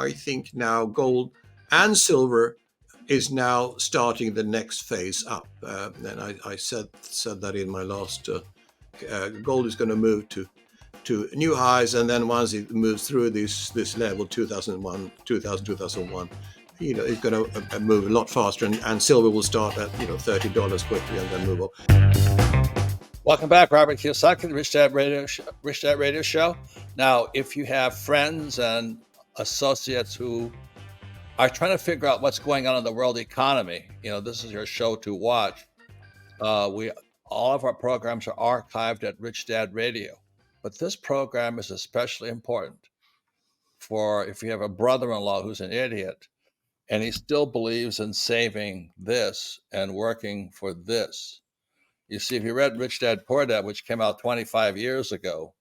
I think now gold and silver is now starting the next phase up. And I said that in my last. Gold is going to move to new highs, and then once it moves through this level 2001, it's going to move a lot faster, and silver will start at $30 quickly and then move up. Welcome back, Robert Kiyosaki, the Rich Dad Radio Show. Now, if you have friends and associates who are trying to figure out what's going on in the world economy, this is your show to watch. All of our programs are archived at Rich Dad Radio, but this program is especially important for if you have a brother-in-law who's an idiot and he still believes in saving this and working for this. You see, if you read Rich Dad Poor Dad, which came out 25 years ago,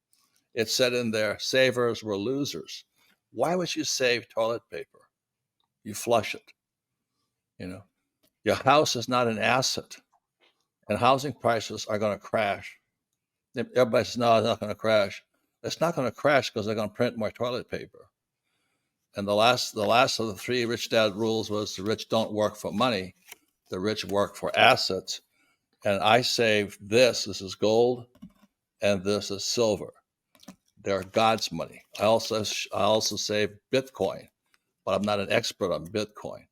it said in there, savers were losers. Why would you save toilet paper? You flush it. Your house is not an asset, and housing prices are going to crash. Everybody says, no, it's not going to crash. It's not going to crash because they're going to print more toilet paper. And the last of the three Rich Dad rules was the rich don't work for money. The rich work for assets. And I saved this is gold, and this is silver. They're God's money. I also saved Bitcoin, but I'm not an expert on Bitcoin.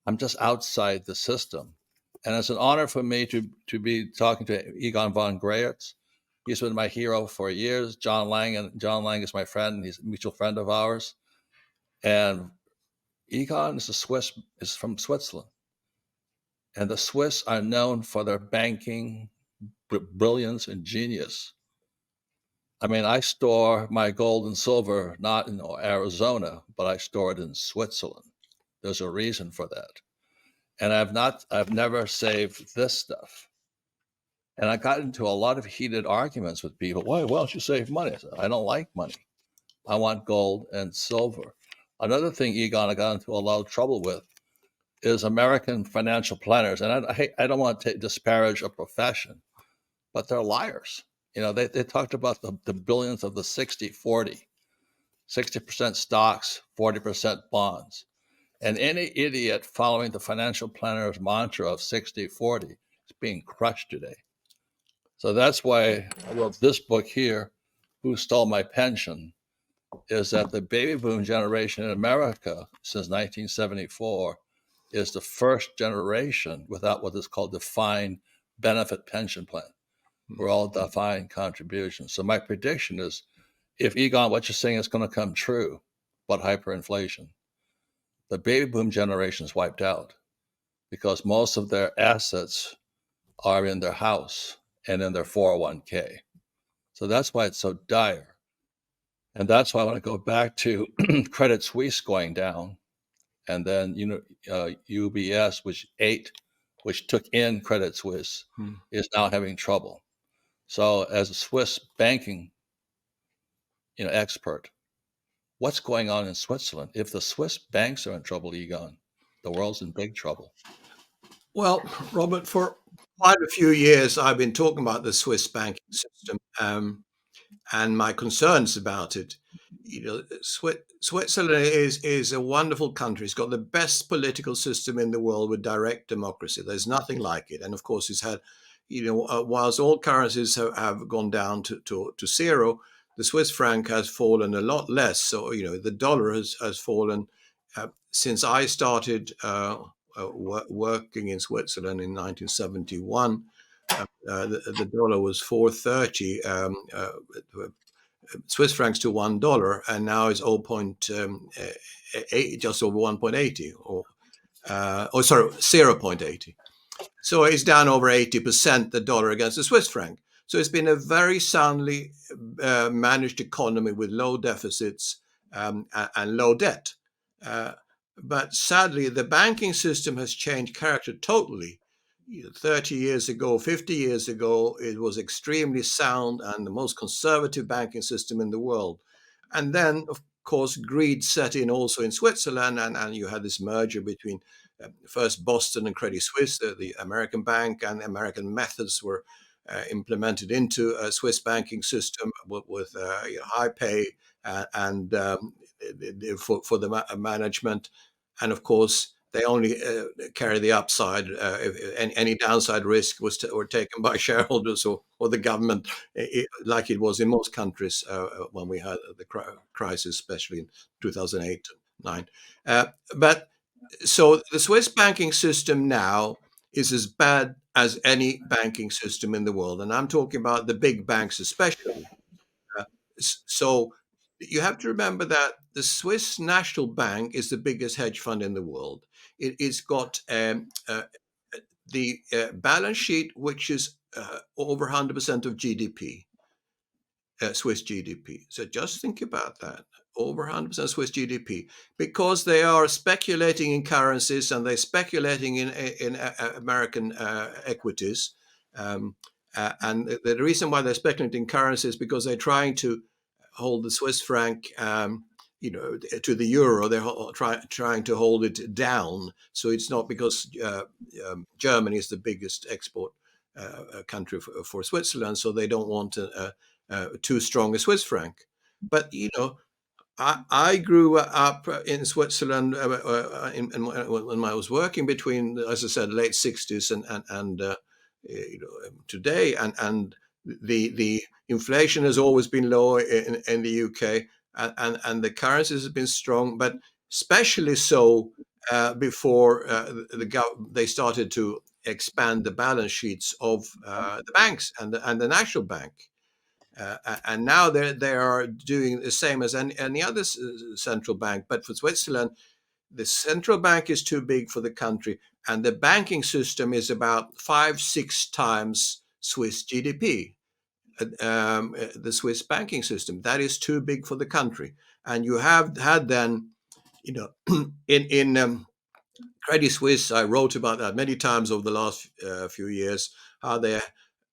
I'm just outside the system. And it's an honor for me to be talking to Egon Von Greyerz. He's been my hero for years. John Lang is my friend. He's a mutual friend of ours. And Egon is from Switzerland. And the Swiss are known for their banking brilliance and genius. I mean, I store my gold and silver not in Arizona, but I store it in Switzerland. There's a reason for that. And I've never saved this stuff. And I got into a lot of heated arguments with people. Why don't you save money? I said, I don't like money. I want gold and silver. Another thing, Egon, I got into a lot of trouble with is American financial planners. And I don't want to disparage a profession, but they're liars. They talked about the billions of the 60-40, 60% stocks, 40% bonds. And any idiot following the financial planner's mantra of 60-40 is being crushed today. So that's why I wrote this book here, Who Stole My Pension, is that the baby boom generation in America since 1974 is the first generation without what is called defined benefit pension plan. We're all defined contributions. So my prediction is, if Egon, what you're saying is going to come true, about hyperinflation, the baby boom generation is wiped out because most of their assets are in their house and in their 401k. So that's why it's so dire. And that's why I want to go back to Credit Suisse going down, and then UBS, which took in Credit Suisse, is now having trouble. So as a Swiss banking expert, what's going on in Switzerland? If the Swiss banks are in trouble, Egon, the world's in big trouble. Well, Robert, for quite a few years, I've been talking about the Swiss banking system and my concerns about it. Switzerland is a wonderful country. It's got the best political system in the world with direct democracy. There's nothing like it. And of course, it's had, whilst all currencies have gone down to zero, the Swiss franc has fallen a lot less. So, the dollar has fallen since I started working in Switzerland in 1971. The dollar was 4.30 Swiss francs to $1, and now it's 0.8, just over 1.80, or 0.80. So it's down over 80%, the dollar against the Swiss franc. So it's been a very soundly managed economy with low deficits and low debt. But sadly, the banking system has changed character totally. 30 years ago, 50 years ago, it was extremely sound and the most conservative banking system in the world. And then, of course, greed set in also in Switzerland, and you had this merger between first Boston and Credit Suisse, the American bank, and American methods were implemented into a Swiss banking system with high pay and for the management, and of course they only carry the upside. If any downside risk were taken by shareholders or the government, like it was in most countries when we had the crisis, especially in 2008 and 9. But so the Swiss banking system now is as bad as any banking system in the world, and I'm talking about the big banks especially. Uh, so you have to remember that the Swiss National Bank is the biggest hedge fund in the world. It's got the balance sheet, which is over 100% of GDP, Swiss GDP. So just think about that. Over 100% Swiss GDP, because they are speculating in currencies and they're speculating in American equities. Um, and the reason why they're speculating in currencies is because they're trying to hold the Swiss franc, to the euro. They're trying to hold it down. So it's not because Germany is the biggest export country for Switzerland, so they don't want too strong a Swiss franc. But I grew up in Switzerland when I was working between, as I said, late 60s and today, and the inflation has always been low in the UK, and the currencies have been strong, but especially so before they started to expand the balance sheets of the banks and the National Bank. And now they are doing the same as any other central bank. But for Switzerland, the central bank is too big for the country, and the banking system is about 5-6 times Swiss GDP. The Swiss banking system, that is too big for the country, and you have had then, in Credit Suisse, I wrote about that many times over the last few years, how they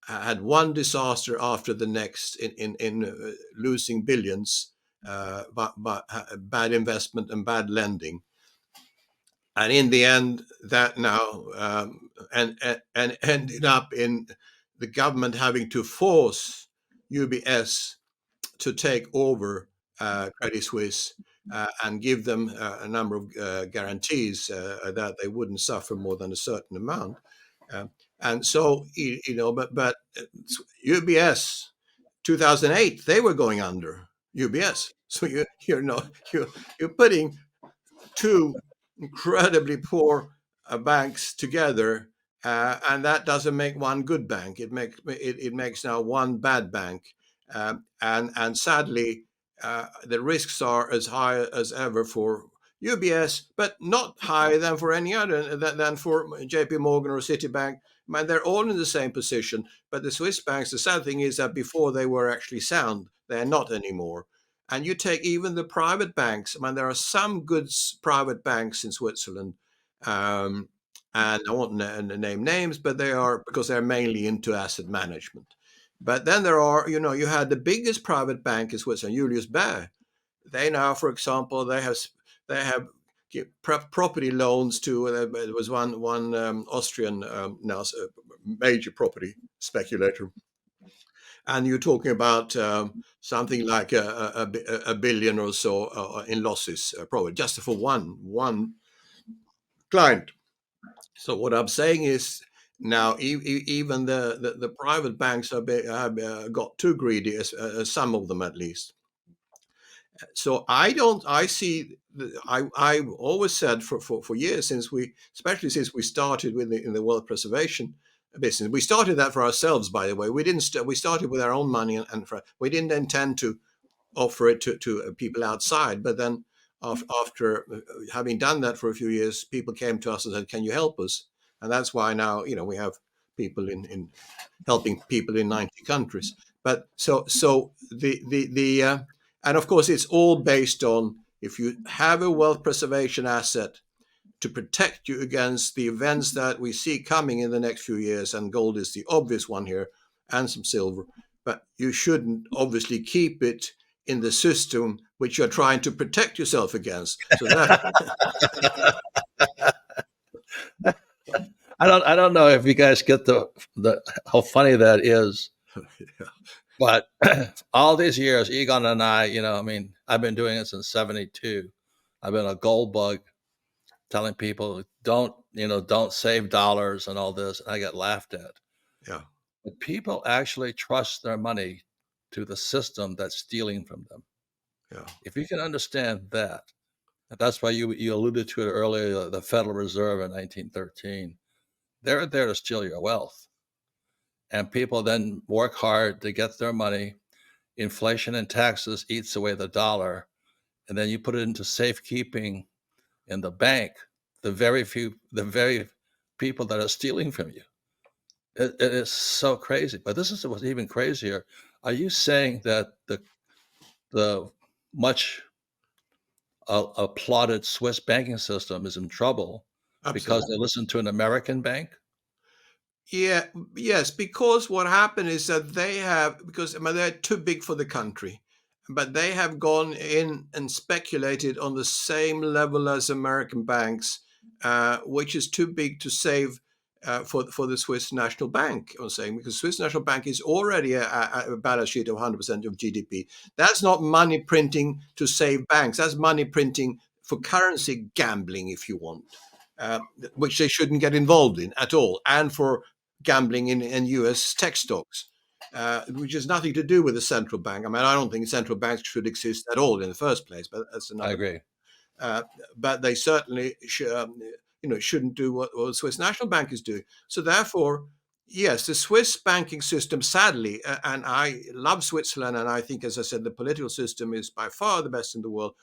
had one disaster after the next in losing billions, but bad investment and bad lending. And in the end, that now and ended up in the government having to force UBS to take over Credit Suisse and give them a number of guarantees that they wouldn't suffer more than a certain amount. Um, and so, but UBS, 2008, they were going under, UBS. So you're putting two incredibly poor banks together, and that doesn't make one good bank. It makes now one bad bank, and sadly, the risks are as high as ever for UBS, but not higher than for any other than for JP Morgan or Citibank. Man, they're all in the same position, but the Swiss banks, the sad thing is that before they were actually sound, they're not anymore. And you take even the private banks. I mean, there are some good private banks in Switzerland, um, and I won't name names, but they are because they're mainly into asset management. But then there are, you had the biggest private bank in Switzerland, Julius Baer. They now, for example, they have property loans to. There was one Austrian now major property speculator, and you're talking about something like a billion or so in losses, probably just for one client. So what I'm saying is now even the private banks have got too greedy, some of them at least. So I see I've always said for years, especially since we started in the wealth preservation business. We started that for ourselves, by the way. We didn't we started with our own money, and we didn't intend to offer it to people outside. But then after having done that for a few years, people came to us and said, "Can you help us?" And that's why now we have people in helping people in 90 countries. But so the and of course it's all based on, if you have a wealth preservation asset to protect you against the events that we see coming in the next few years, and gold is the obvious one here, and some silver, but you shouldn't obviously keep it in the system which you're trying to protect yourself against. So that I don't know if you guys get the how funny that is. But all these years, Egon and I, I mean, I've been doing it since '72. I've been a gold bug, telling people don't save dollars and all this. And I get laughed at. Yeah, But people actually trust their money to the system that's stealing from them. yeah, If you can understand that, and that's why you alluded to it earlier, the Federal Reserve in 1913, they're there to steal your wealth. And people then work hard to get their money. Inflation and taxes eats away the dollar, and then you put it into safekeeping in the bank. The very people that are stealing from you. It is so crazy. But this is what's even crazier. Are you saying that the much applauded Swiss banking system is in trouble because absolutely. they listen to an American bank? Yeah, yes, because what happened is that because I mean, they're too big for the country, but they have gone in and speculated on the same level as American banks, which is too big to save for the Swiss National Bank. I'm saying because Swiss National Bank is already a balance sheet of 100% of GDP. That's not money printing to save banks. That's money printing for currency gambling, if you want. Uh, which they shouldn't get involved in at all, and for gambling in US tech stocks, which has nothing to do with the central bank. I mean, I don't think central banks should exist at all in the first place, but that's I another. agree. Uh, but they certainly shouldn't do what the Swiss National Bank is doing. So therefore, yes, the Swiss banking system, sadly, and I love Switzerland, and I think, as I said, the political system is by far the best in the world.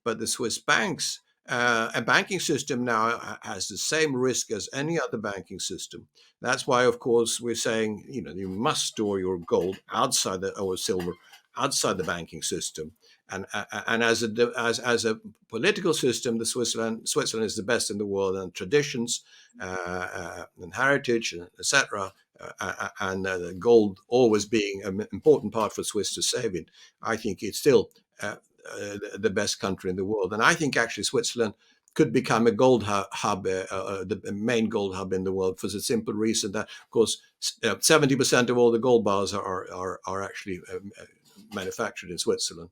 But the Swiss banks, a banking system now has the same risk as any other banking system. That's why, of course, we're saying you must store your gold outside or silver outside the banking system. And as a political system, the Switzerland is the best in the world, and traditions and heritage, etc. And gold always being an important part for Swiss to save in. I think it's still the best country in the world, and I think actually Switzerland could become a gold hub, the main gold hub in the world, for the simple reason that, of course, 70% of all the gold bars are actually manufactured in Switzerland.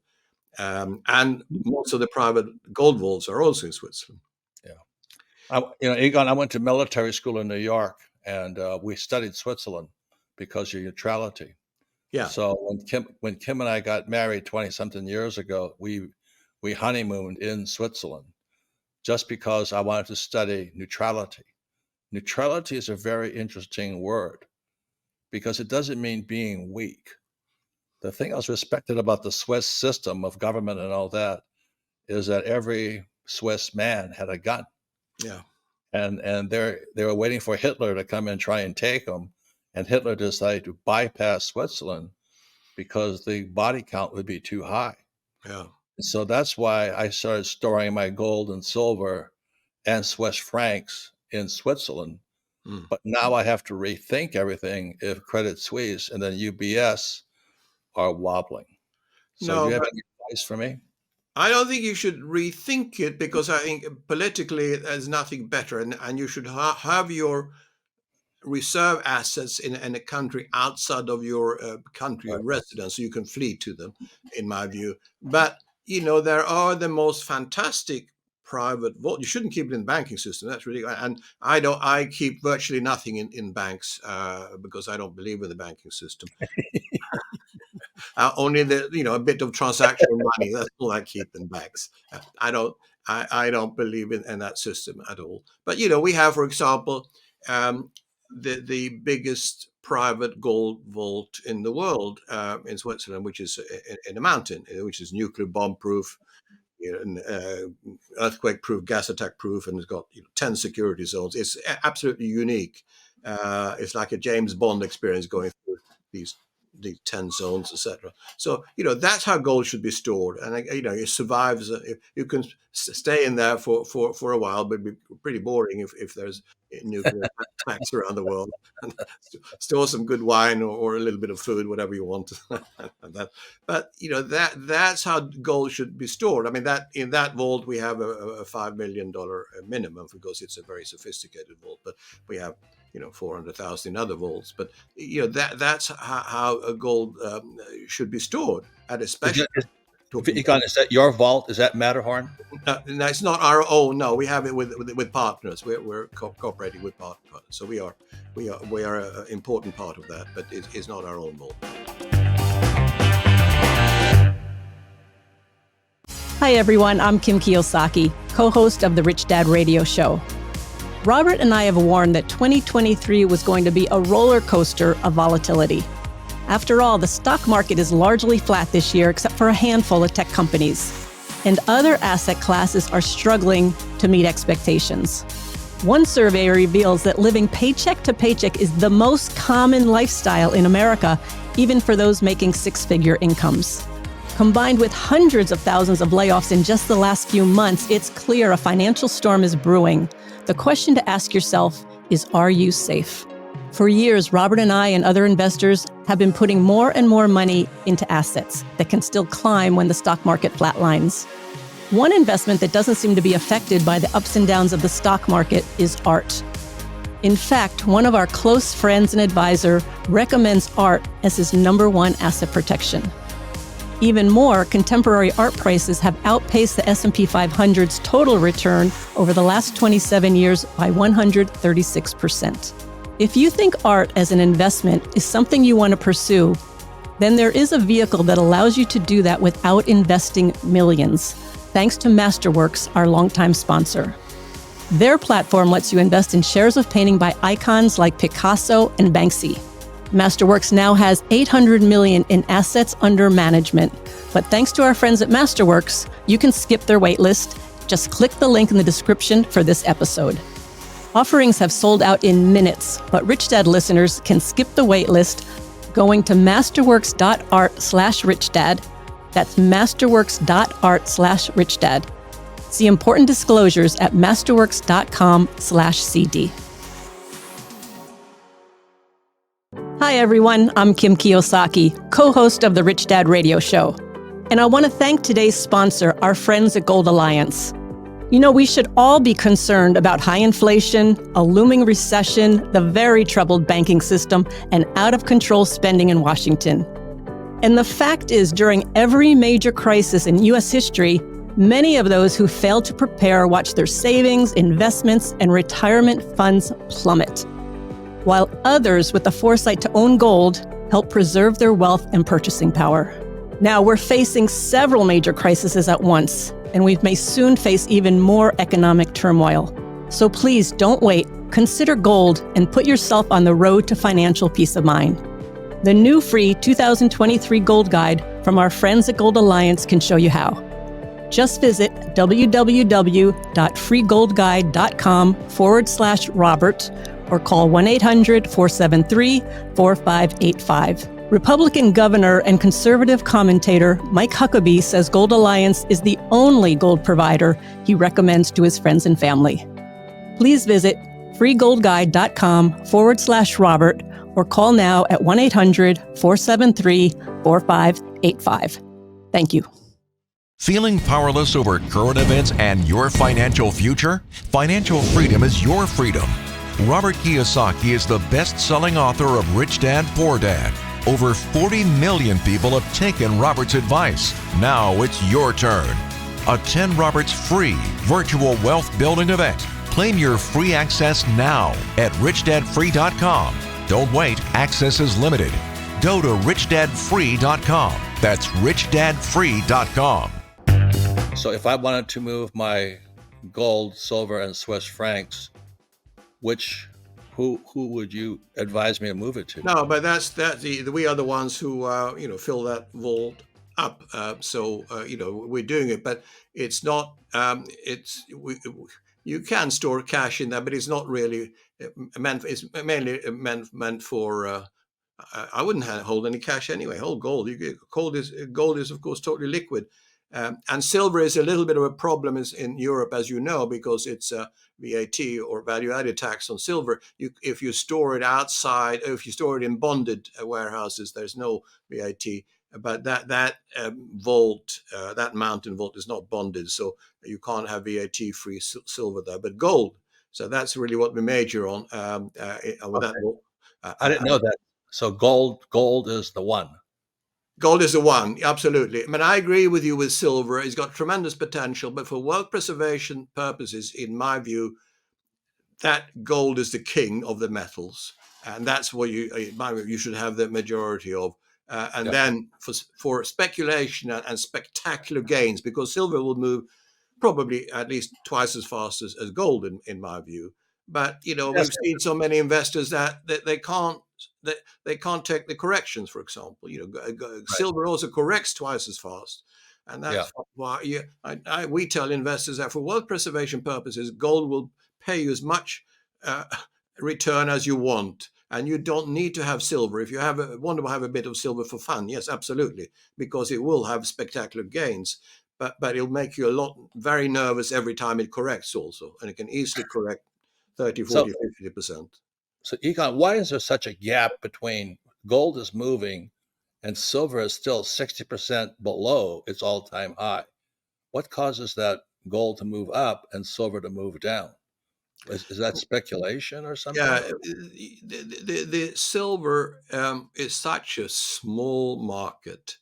And most of the private gold vaults are also in Switzerland. Yeah. Egon, I went to military school in New York, and we studied Switzerland because of neutrality. Yeah, So when Kim and I got married 20 something years ago, we honeymooned in Switzerland just because I wanted to study neutrality. Neutrality is a very interesting word because it doesn't mean being weak. The thing I was respected about the Swiss system of government and all that is that every Swiss man had a gun, yeah. and they were waiting for Hitler to come and try and take them, and Hitler decided to bypass Switzerland because the body count would be too high. Yeah. So that's why I started storing my gold and silver and Swiss francs in Switzerland. Mm. But now I have to rethink everything if Credit Suisse and then UBS are wobbling. So do No, you have but any advice for me? I don't think you should rethink it, because I think politically there's nothing better, and you should have your reserve assets in a country outside of your country Right. of residence, so you can flee to them, in my view. But there are the most fantastic private vault. You shouldn't keep it in the banking system. That's really, and I don't. I keep virtually nothing in banks because I don't believe in the banking system. Only a bit of transactional money. That's all I keep in banks. I don't. I don't believe in that system at all. But we have, for example, um, the biggest private gold vault in the world in Switzerland, which is in a mountain, which is nuclear bomb proof, and earthquake proof, gas attack proof, and it's got 10 security zones. It's absolutely unique. It's like a James Bond experience going through these these 10 zones, etc. So that's how gold should be stored, and it survives. You can stay in there for a while, but it'd be pretty boring if there's nuclear attacks around the world. And store some good wine, or a little bit of food, whatever you want. And that, but that's how gold should be stored. I mean, that in that vault we have a $5 million minimum, because it's a very sophisticated vault. But we have 400,000 in other vaults. But that's how a gold should be stored, and especially talking. Egon, is that your vault? Is that Matterhorn? No, it's not our own. No, we have it with partners. We're cooperating with partners, so we are an important part of that, but it's not our own vault. Hi everyone, I'm Kim Kiyosaki, co-host of the Rich Dad Radio Show. Robert and I have warned that 2023 was going to be a roller coaster of volatility. After all, the stock market is largely flat this year except for a handful of tech companies. And other asset classes are struggling to meet expectations. One survey reveals that living paycheck to paycheck is the most common lifestyle in America, even for those making six-figure incomes. Combined with hundreds of thousands of layoffs in just the last few months, it's clear a financial storm is brewing. The question to ask yourself is, are you safe? For years, Robert and I and other investors have been putting more and more money into assets that can still climb when the stock market flatlines. One investment that doesn't seem to be affected by the ups and downs of the stock market is art. In fact, one of our close friends and advisor recommends art as his number one asset protection. Even more, contemporary art prices have outpaced the S&P 500's total return over the last 27 years by 136%. If you think art as an investment is something you want to pursue, then there is a vehicle that allows you to do that without investing millions, thanks to Masterworks, our longtime sponsor. Their platform lets you invest in shares of painting by icons like Picasso and Banksy. Masterworks now has $800 million in assets under management. But thanks to our friends at Masterworks, you can skip their waitlist. Just click the link in the description for this episode. Offerings have sold out in minutes, but Rich Dad listeners can skip the waitlist going to masterworks.art/richdad. That's masterworks.art/richdad. See important disclosures at masterworks.com/CD. Hi everyone, I'm Kim Kiyosaki, co-host of the Rich Dad Radio Show. And I want to thank today's sponsor, our friends at Gold Alliance. We should all be concerned about high inflation, a looming recession, the very troubled banking system, and out-of-control spending in Washington. And the fact is, during every major crisis in U.S. history, many of those who failed to prepare watched their savings, investments, and retirement funds plummet, while others with the foresight to own gold help preserve their wealth and purchasing power. Now, we're facing several major crises at once, and we may soon face even more economic turmoil. So please don't wait. Consider gold and put yourself on the road to financial peace of mind. The new free 2023 Gold Guide from our friends at Gold Alliance can show you how. Just visit www.freegoldguide.com/Robert or call 1-800-473-4585. Republican governor and conservative commentator Mike Huckabee says Gold Alliance is the only gold provider he recommends to his friends and family. Please visit freegoldguide.com/Robert or call now at 1-800-473-4585. Thank you. Feeling powerless over current events and your financial future? Financial freedom is your freedom. Robert Kiyosaki is the best-selling author of Rich Dad, Poor Dad. Over 40 million people have taken Robert's advice. Now it's your turn. Attend Robert's free virtual wealth building event. Claim your free access now at richdadfree.com. Don't wait, access is limited. Go to richdadfree.com. That's richdadfree.com. So if I wanted to move my gold, silver, and Swiss francs, who would you advise me to move it to? No, but we are the ones who fill that vault up. We're doing it, but it's not. You can store cash in there, but it's not really meant. It's mainly meant for. I wouldn't hold any cash anyway. Hold gold. Gold is of course totally liquid. And silver is a little bit of a problem in Europe, as you know, because it's VAT or value-added tax on silver. If you store it outside, or if you store it in bonded warehouses, there's no VAT. But that vault, that mountain vault, is not bonded, so you can't have VAT-free silver there. But gold, So that's really what we major on. With that, Okay. uh, I uh, didn't know that. So gold is the one. gold is the one, absolutely. I mean, I agree with you with silver. It's got tremendous potential, but for wealth preservation purposes, in my view, that gold is the king of the metals, and that's what in my view, you should have the majority of. And Yeah. then for speculation and spectacular gains, because silver will move probably at least twice as fast as gold in my view. But Yes. we've seen so many investors that they can't take the corrections. For example, Right. silver also corrects twice as fast, and Yeah. that's why we tell investors that for wealth preservation purposes, gold will pay you as much uh, return as you want. And you don't need to have silver. If you want to have a bit of silver for fun, yes, absolutely, because it will have spectacular gains. But it'll make you very nervous every time it corrects also. And it can easily correct 30, So 40, 50%. so Egon, why is there such a gap between gold is moving and silver is still 60% below its all-time high? What causes that gold to move up and silver to move down? Is that speculation or something? Yeah, Or the silver is such a small market,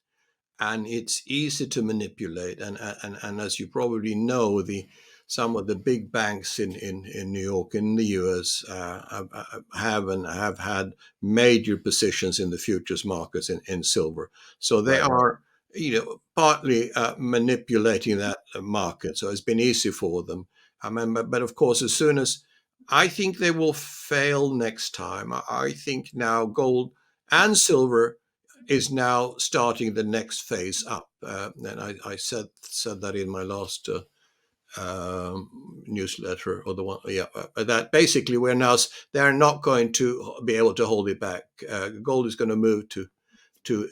and it's easy to manipulate. And as you probably know, some of the big banks in New York, in the US, have had major positions in the futures markets in silver. So they right, are, partly manipulating that market. So it's been easy for them. I mean, but of course, as soon as I think they will fail next time, I think now gold and silver is now starting the next phase up. And I said that in my last newsletter, or the one, yeah, that basically they're not going to be able to hold it back. Gold is going to move to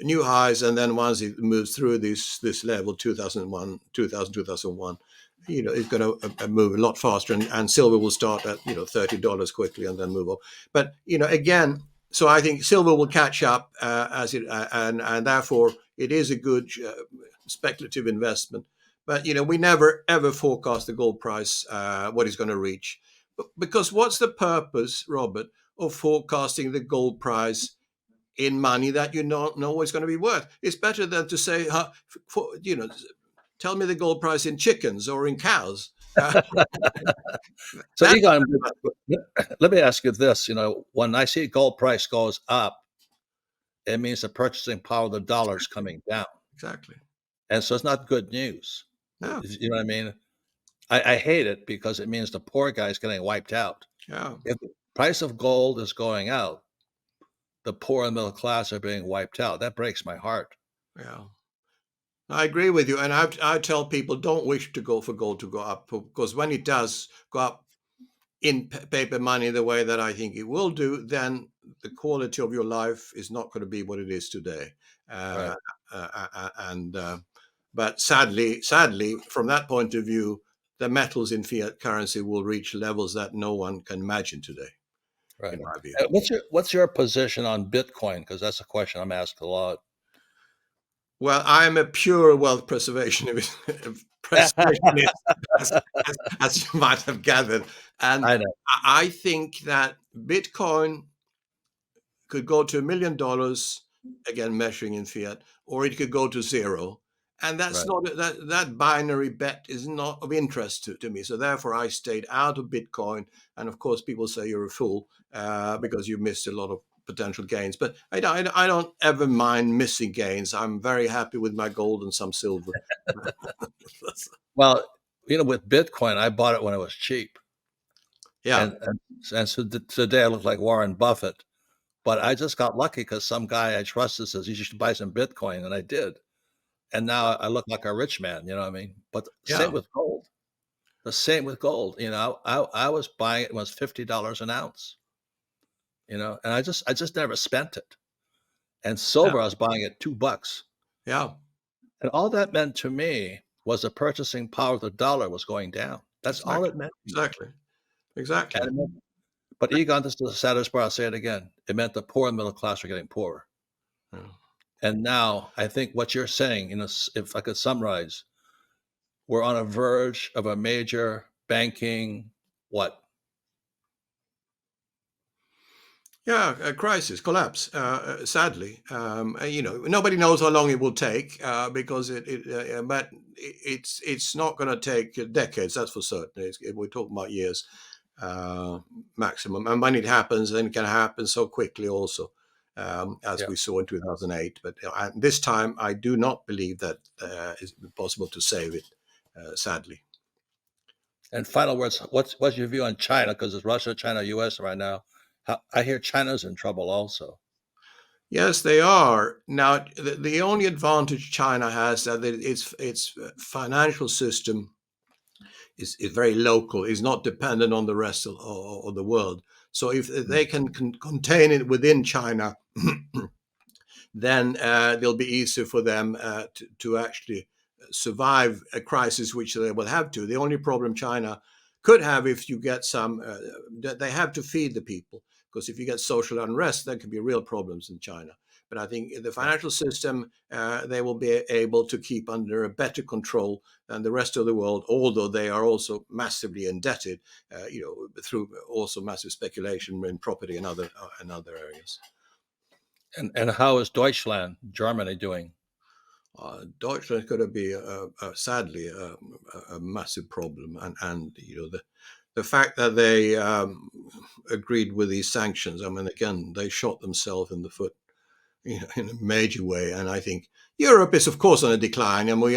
new highs, and then once it moves through this level, 2001, 2001, it's going to move a lot faster, and silver will start at $30 quickly and then move up. But again, so I think silver will catch up as it and therefore it is a good speculative investment. But we never ever forecast the gold price what it's going to reach, because what's the purpose, Robert, of forecasting the gold price in money that you don't know what it's going to be worth? It's better than to say, tell me the gold price in chickens or in cows. so That's Egon, let me ask you this. When I see gold price goes up, it means the purchasing power of the dollar is coming down. exactly. And so it's not good news. Yeah, You know what I mean? I hate it because it means the poor guy's getting wiped out. yeah, If the price of gold is going out, the poor and middle class are being wiped out. That breaks my heart. yeah. I agree with you, and I tell people don't wish to go for gold to go up, because when it does go up in paper money the way that I think it will do, then the quality of your life is not going to be what it is today. Right, Uh, and But sadly, from that point of view, the metals in fiat currency will reach levels that no one can imagine today, right. in my view. What's your position on Bitcoin? Because that's a question I'm asked a lot. Well, I'm a pure wealth preservationist, as, as you might have gathered, and I know. I think that Bitcoin could go to $1 million, again measuring in fiat, or it could go to zero. And that's Right, not that binary bet is not of interest to me. So therefore, I stayed out of Bitcoin. And of course, people say you're a fool because you missed a lot of potential gains. But I don't ever mind missing gains. I'm very happy with my gold and some silver. well, with Bitcoin, I bought it when it was cheap, Yeah, and so today I look like Warren Buffett. But I just got lucky because some guy I trusted says you should buy some Bitcoin, and I did. And now I look like a rich man. You know what I mean? But yeah, same with gold. The same with gold. I was buying it when it was $50 an ounce. And I just never spent it. And yeah, silver, I was buying at $2. yeah. And all that meant to me was the purchasing power of the dollar was going down. That's all Exactly, it meant to me. exactly, exactly. And but Egon, this is the saddest part. I'll say it again. It meant the poor and middle class were getting poorer. Yeah. And now I think what you're saying, if I could summarize, we're on a verge of a major banking what? Yeah, a crisis, collapse. Sadly, nobody knows how long it will take because but it's not going to take decades. That's for certain. We're talking about years maximum. And when it happens, then it can happen so quickly, also, as Yeah. we saw in 2008. But this time, I do not believe that it's possible to save it. Sadly. And final words, what's your view on China? Because it's Russia, China, U.S. right now. I hear China's in trouble also. Yes, they are. Now, the only advantage China has that its financial system is very local, is not dependent on the rest of the world. So if Mm. they can contain it within China, then it'll be easier for them to actually survive a crisis, which they will have to. The only problem China could have, if you get some, they have to feed the people, because if you get social unrest, there could be real problems in China. But I think the Yeah. financial system, they will be able to keep under a better control than the rest of the world, although they are also massively indebted, through also massive speculation in property and other areas. And how is Deutschland, Germany doing? Deutschland is going to be sadly a massive problem, and the fact that they agreed with these sanctions. I mean, again, they shot themselves in the foot, in a major way. And I think Europe is, of course, on a decline, and we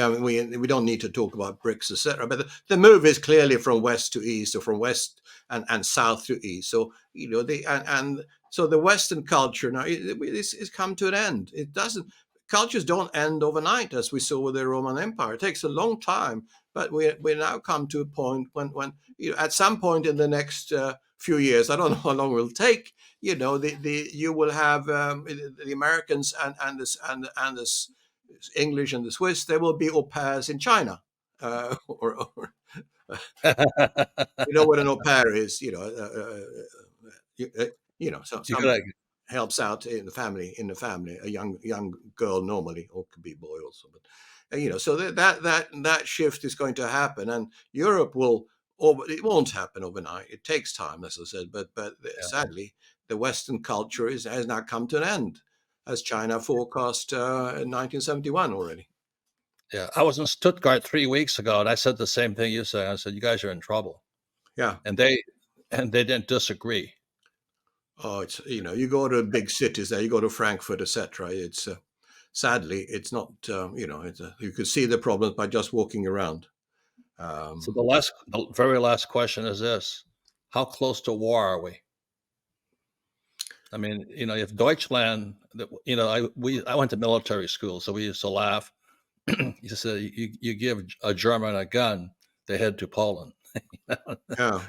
don't need to talk about BRICS, etc. But the move is clearly from west to east, or from west and south to east. So and so the Western culture now it's come to an end. It doesn't. Cultures don't end overnight, as we saw with the Roman Empire. It takes a long time, but we now come to a point when at some point in the next few years, I don't know how long it will take. You will have the Americans and the English and the Swiss. There will be au pairs in China, or you know what an au pair is. You, uh, so You some gotta, helps out in the family, a young girl normally, or could be a boy also. But so that shift is going to happen, and Europe will. Or it won't happen overnight. It takes time, as I said. But yeah, sadly, the Western culture has now come to an end, as China forecast in 1971 already. yeah. I was in Stuttgart 3 weeks ago, and I said the same thing you said. I said, "You guys are in trouble," Yeah. and they didn't disagree. Oh, it's you go to big cities there, you go to Frankfurt, etc. It's sadly it's not you could see the problems by just walking around. So Um, the very last question is this: how close to war are we? I mean, if Deutschland, I went to military school, so we used to laugh. You said you give a German a gun, they head to Poland. yeah.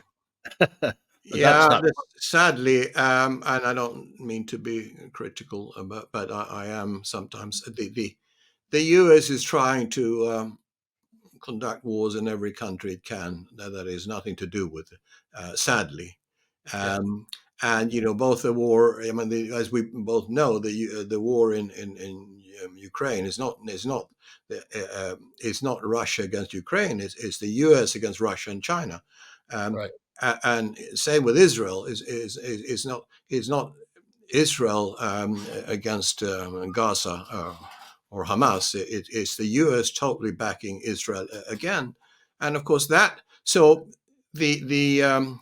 But that's Yeah, not sadly, and I don't mean to be critical, but I am sometimes. The US is trying to conduct wars in every country it can. That is nothing to do with it, sadly. yeah, Um, and both the war. I mean, as we both know, the war in Ukraine is not Russia against Ukraine. It's the US against Russia and China. Um, right. and same with Israel is not Israel against Gaza or Hamas. It's the U.S. totally backing Israel again, and of course that. So the the um,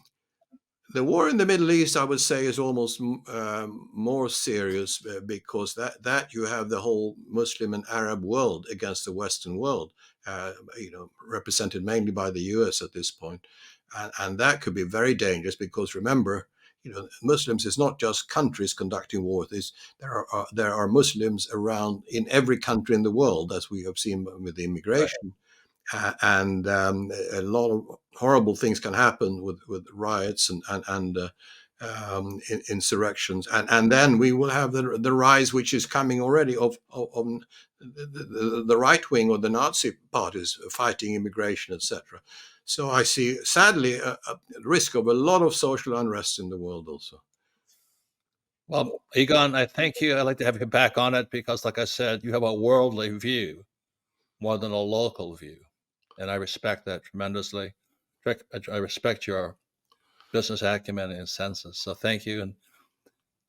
the war in the Middle East, I would say, is almost more serious because that you have the whole Muslim and Arab world against the Western world, represented mainly by the U.S. at this point, and that could be very dangerous because remember, Muslims is not just countries conducting war. There are Muslims around in every country in the world, as we have seen with the Right. immigration and a lot of horrible things can happen with riots and insurrections, and then we will have the rise, which is coming already, of the right wing or the Nazi parties fighting immigration, etc. So I see, sadly, a risk of a lot of social unrest in the world also. Well, Egon, I thank you. I'd like to have you back on it because, like I said, you have a worldly view more than a local view, and I respect that tremendously. I respect your business acumen and senses. So thank you, and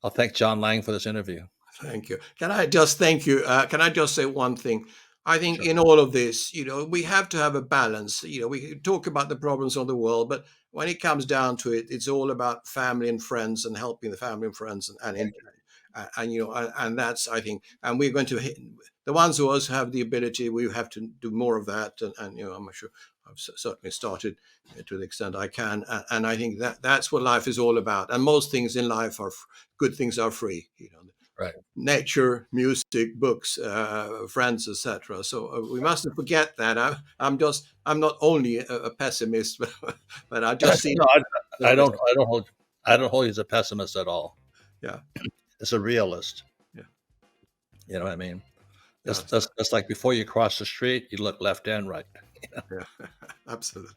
I'll thank John Lang for this interview. Thank you. Can I just thank you? Can I just say one thing? I think Sure. in all of this, we have to have a balance. We talk about the problems of the world, but when it comes down to it, it's all about family and friends and helping the family and friends, and that's, I think, and we're going to hit the ones who also have the ability. We have to do more of that, and I'm sure I've certainly started to the extent I can, and I think that's what life is all about. And most things in life good things are free. Right. Nature, music, books, friends, etc. So we mustn't forget that. I'm not only a pessimist, but I just see. No, I don't hold you as a pessimist at all. Yeah. As a realist. Yeah. You know what I mean? Yeah. That's like before you cross the street, you look left and right. Yeah. Absolutely.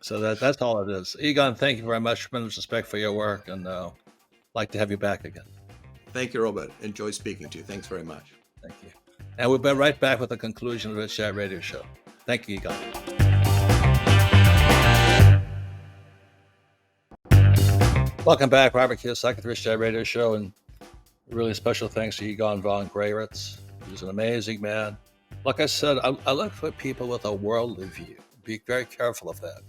So that's all it is. Egon, thank you very much. Tremendous respect for your work, and like to have you back again. Thank you, Robert. Enjoy speaking to you. Thanks very much. Thank you. And we'll be right back with the conclusion of the Rich Dad Radio Show. Thank you, Egon. Welcome back, Robert Kiyosaki, the Rich Dad Radio Show, and really special thanks to Egon Von Greyerz. He's an amazing man. Like I said, I look for people with a worldly view. Be very careful of that,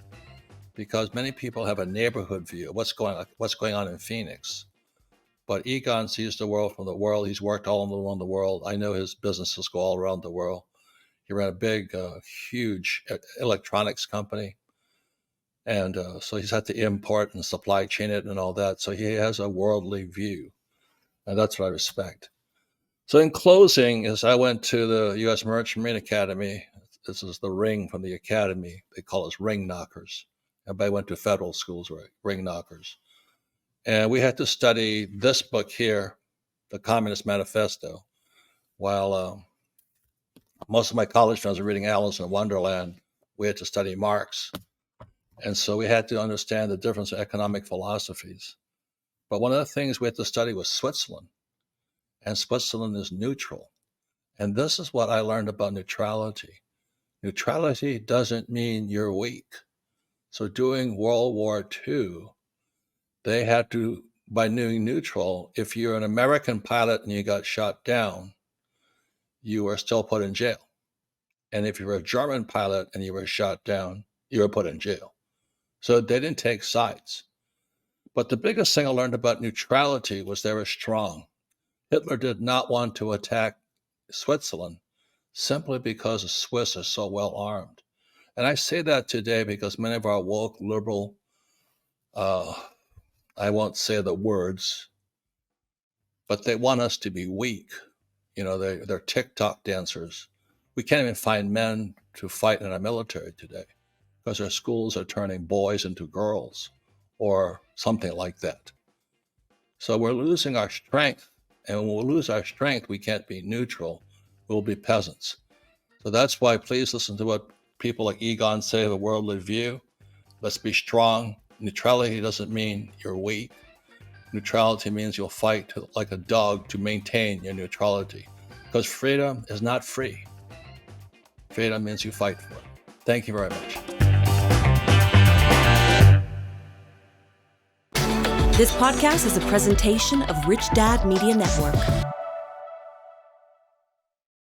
because many people have a neighborhood view of what's going on in Phoenix. But Egon sees the world from the world. He's worked all around the world. I know his businesses go all around the world. He ran a big, huge electronics company. And so he's had to import and supply chain it and all that. So he has a worldly view. And that's what I respect. So in closing, as I went to the U.S. Merchant Marine Academy, this is the ring from the academy. They call us ring knockers. Everybody went to federal schools, right? Ring knockers. And we had to study this book here, the Communist Manifesto, while most of my college friends were reading Alice in Wonderland. We had to study Marx. And so we had to understand the difference in economic philosophies. But one of the things we had to study was Switzerland. And Switzerland is neutral. And this is what I learned about neutrality. Neutrality doesn't mean you're weak. So during World War II, they had to, by being neutral, if you're an American pilot and you got shot down, you were still put in jail. And if you were a German pilot and you were shot down, you were put in jail. So they didn't take sides. But the biggest thing I learned about neutrality was they were strong. Hitler did not want to attack Switzerland simply because the Swiss are so well armed. And I say that today because many of our woke liberal, I won't say the words, but they want us to be weak. They're TikTok dancers. We can't even find men to fight in our military today because our schools are turning boys into girls or something like that. So we're losing our strength. And when we lose our strength, we can't be neutral. We'll be peasants. So that's why please listen to what people like Egon say, the worldly view. Let's be strong. Neutrality doesn't mean you're weak. Neutrality means you'll fight like a dog to maintain your neutrality. Because freedom is not free. Freedom means you fight for it. Thank you very much. This podcast is a presentation of Rich Dad Media Network.